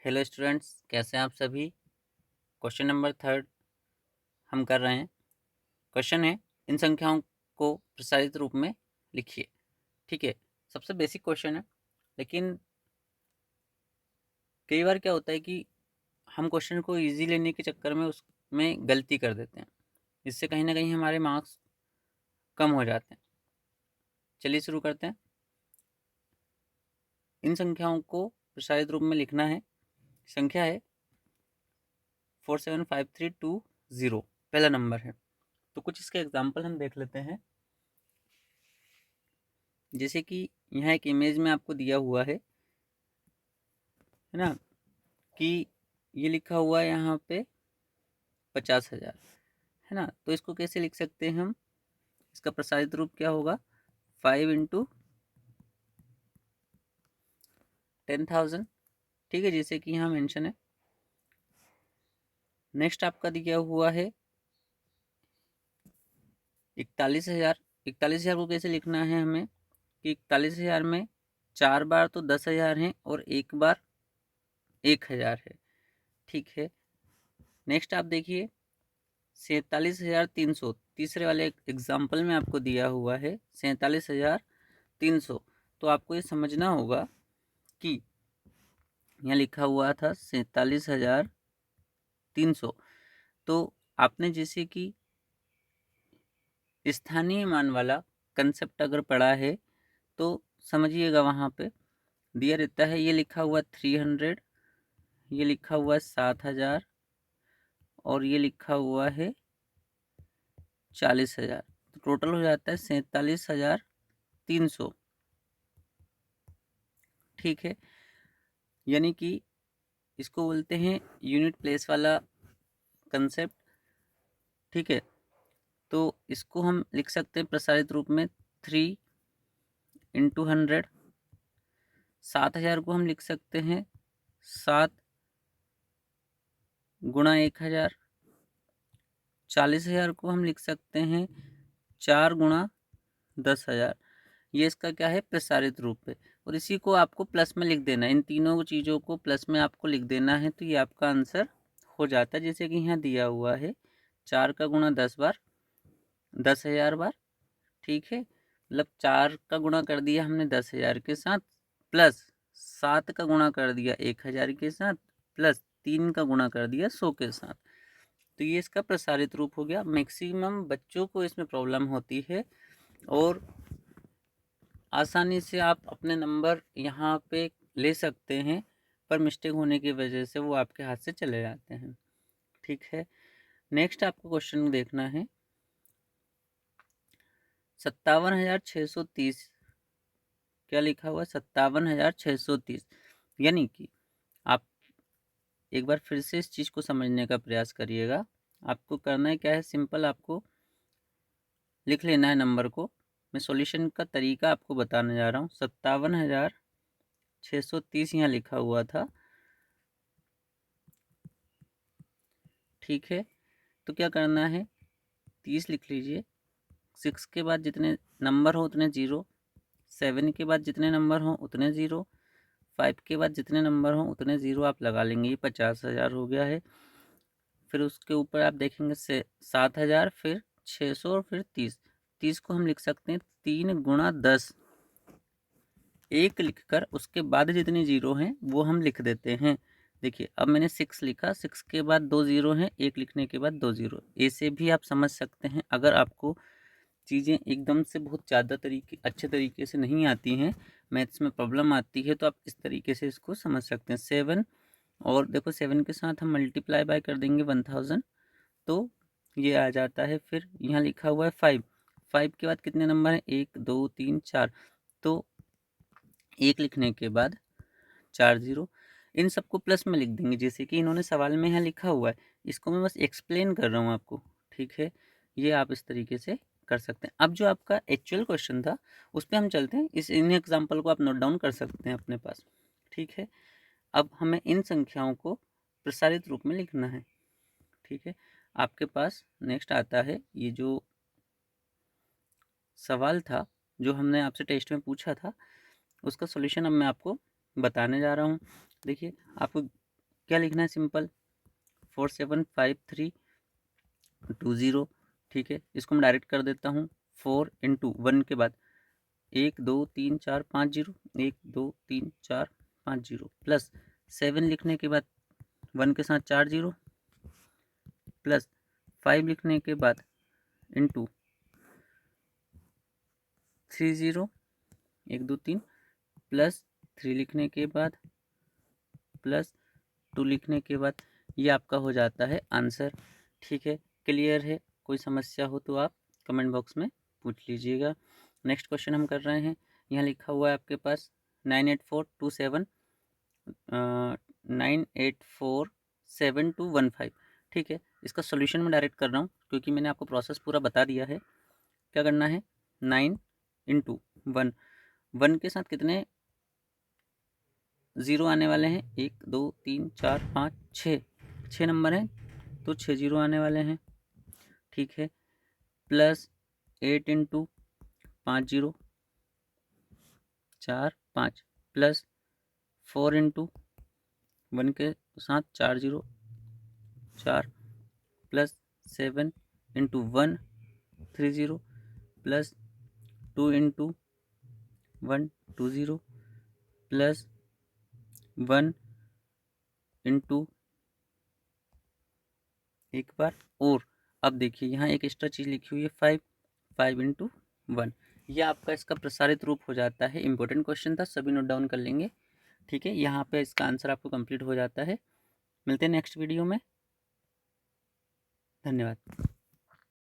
Hello students, कैसे हैं आप सभी। क्वेश्चन नंबर 3 हम कर रहे हैं। क्वेश्चन है, इन संख्याओं को प्रसारित रूप में लिखिए। ठीक है, सबसे बेसिक क्वेश्चन है, लेकिन कई बार क्या होता है कि हम क्वेश्चन को इजी लेने के चक्कर में उसमें गलती कर देते हैं, इससे कहीं ना कहीं हमारे मार्क्स कम हो जाते हैं। चलिए शुरू करते हैं। इन संख्याओं को प्रसारित रूप में लिखना है। संख्या है 475320, पहला नंबर है। तो कुछ इसके एग्जाम्पल हम देख लेते हैं। जैसे कि यहाँ एक इमेज में आपको दिया हुआ है ना, कि ये लिखा हुआ है यहाँ पे 50,000, है ना। तो इसको कैसे लिख सकते हैं हम, इसका प्रसारित रूप क्या होगा, 5 × 10,000। ठीक है, जैसे कि यहाँ मेंशन है। नेक्स्ट आपका दिया हुआ है 41,000। 41,000 को कैसे लिखना है हमें, कि 41,000 में 4 बार तो 10,000 है और एक बार 1,000 है। ठीक है, नेक्स्ट आप देखिए 47,300, तीसरे वाले एग्जाम्पल में आपको दिया हुआ है 47,300। तो आपको ये समझना होगा कि यहाँ लिखा हुआ था 47,300। तो आपने जैसे कि स्थानीय मान वाला कंसेप्ट अगर पढ़ा है तो समझिएगा, वहाँ पे दिया रहता है, ये लिखा हुआ 300, ये लिखा हुआ 7,000 और ये लिखा हुआ है 40,000। तो टोटल हो जाता है 47,300। ठीक है, यानी कि इसको बोलते हैं यूनिट प्लेस वाला कंसेप्ट। ठीक है, तो इसको हम लिख सकते हैं प्रसारित रूप में 3 × 100। 7,000 को हम लिख सकते हैं 7 × 1,000। 40,000 को हम लिख सकते हैं 4 × 10,000। ये इसका क्या है, प्रसारित रूप है। और इसी को आपको प्लस में लिख देना है, इन तीनों चीज़ों को प्लस में आपको लिख देना है, तो ये आपका आंसर हो जाता है। जैसे कि यहाँ दिया हुआ है 4 का गुणा 10 बार, 10,000 बार। ठीक है, मतलब 4 का गुणा कर दिया हमने 10,000 के साथ, प्लस 7 का गुणा कर दिया 1,000 के साथ, प्लस 3 का गुणा कर दिया 100 के साथ। तो ये इसका प्रसारित रूप हो गया। मैक्सिमम बच्चों को इसमें प्रॉब्लम होती है और आसानी से आप अपने नंबर यहाँ पे ले सकते हैं, पर मिस्टेक होने की वजह से वो आपके हाथ से चले जाते हैं। ठीक है, नेक्स्ट आपको क्वेश्चन देखना है 57,630। क्या लिखा हुआ है, 57,630। यानी कि आप एक बार फिर से इस चीज़ को समझने का प्रयास करिएगा। आपको करना है क्या है, सिंपल आपको लिख लेना है नंबर को। मैं सॉल्यूशन का तरीका आपको बताने जा रहा हूँ। 57,630 यहाँ लिखा हुआ था। ठीक है, तो क्या करना है, 30 लिख लीजिए। 6 के बाद जितने नंबर हो उतने ज़ीरो, 7 के बाद जितने नंबर हों उतने ज़ीरो, 5 के बाद जितने नंबर हों उतने ज़ीरो आप लगा लेंगे। ये 50,000 हो गया है। फिर उसके ऊपर आप देखेंगे से 7,000, फिर 600 और फिर 30। 30 को हम लिख सकते हैं 3 × 10, एक लिखकर उसके बाद जितने जीरो हैं वो हम लिख देते हैं। देखिए, अब मैंने 6 लिखा, 6 के बाद 2 जीरो हैं, एक लिखने के बाद 2 जीरो। ऐसे भी आप समझ सकते हैं। अगर आपको चीज़ें एकदम से बहुत ज़्यादा अच्छे तरीके से नहीं आती हैं, मैथ्स में प्रॉब्लम आती है, तो आप इस तरीके से इसको समझ सकते हैं। 7, और देखो 7 के साथ हम मल्टीप्लाई बाय कर देंगे 1000, तो ये आ जाता है। फिर यहाँ लिखा हुआ है 5, 5 के बाद कितने नंबर हैं, 1 2 3 4, तो एक लिखने के बाद 4 जीरो। इन सबको प्लस में लिख देंगे, जैसे कि इन्होंने सवाल में यहाँ लिखा हुआ है। इसको मैं बस एक्सप्लेन कर रहा हूँ आपको। ठीक है, ये आप इस तरीके से कर सकते हैं। अब जो आपका एक्चुअल क्वेश्चन था उस पर हम चलते हैं। इन एग्जाम्पल को आप नोट डाउन कर सकते हैं अपने पास। ठीक है, अब हमें इन संख्याओं को प्रसारित रूप में लिखना है। ठीक है, आपके पास नेक्स्ट आता है ये जो सवाल था जो हमने आपसे टेस्ट में पूछा था, उसका सॉल्यूशन अब मैं आपको बताने जा रहा हूँ। देखिए, आपको क्या लिखना है, सिंपल 475320, ठीक है। इसको मैं डायरेक्ट कर देता हूँ, 4 इंटू 1 के बाद 1 2 3 4 5 जीरो, 1 2 3 4 5 जीरो, प्लस 7 लिखने के बाद 1 के साथ 4 जीरो, प्लस 5 लिखने के बाद इंटू 3 जीरो, 1 2 3, प्लस 3 लिखने के बाद प्लस 2 लिखने के बाद ये आपका हो जाता है आंसर, ठीक है। क्लियर है? कोई समस्या हो तो आप कमेंट बॉक्स में पूछ लीजिएगा। नेक्स्ट क्वेश्चन हम कर रहे हैं। यहाँ लिखा हुआ है आपके पास 98427 ठीक है। इसका सोल्यूशन मैं डायरेक्ट कर रहा हूँ क्योंकि मैंने आपको प्रोसेस पूरा बता दिया है। क्या करना है, 9 इंटू 1, 1 के साथ कितने ज़ीरो आने वाले हैं, 1 2 3 4 5 6 नंबर हैं तो 6 जीरो आने वाले हैं, ठीक है। Plus 8 into 5 zero 4 5, plus 4 into 1 के साथ 4 zero 4, plus 7 into 1 3 zero, plus 2 into 1 2 zero, plus 1 into एक बार और। अब देखिए यहाँ एक एक्स्ट्रा चीज़ लिखी हुई है 5 इंटू 1, ये आपका इसका प्रसारित रूप हो जाता है। इंपॉर्टेंट क्वेश्चन था, सभी नोट डाउन कर लेंगे, ठीक है। यहाँ पे इसका आंसर आपको कंप्लीट हो जाता है। मिलते हैं नेक्स्ट वीडियो में, धन्यवाद।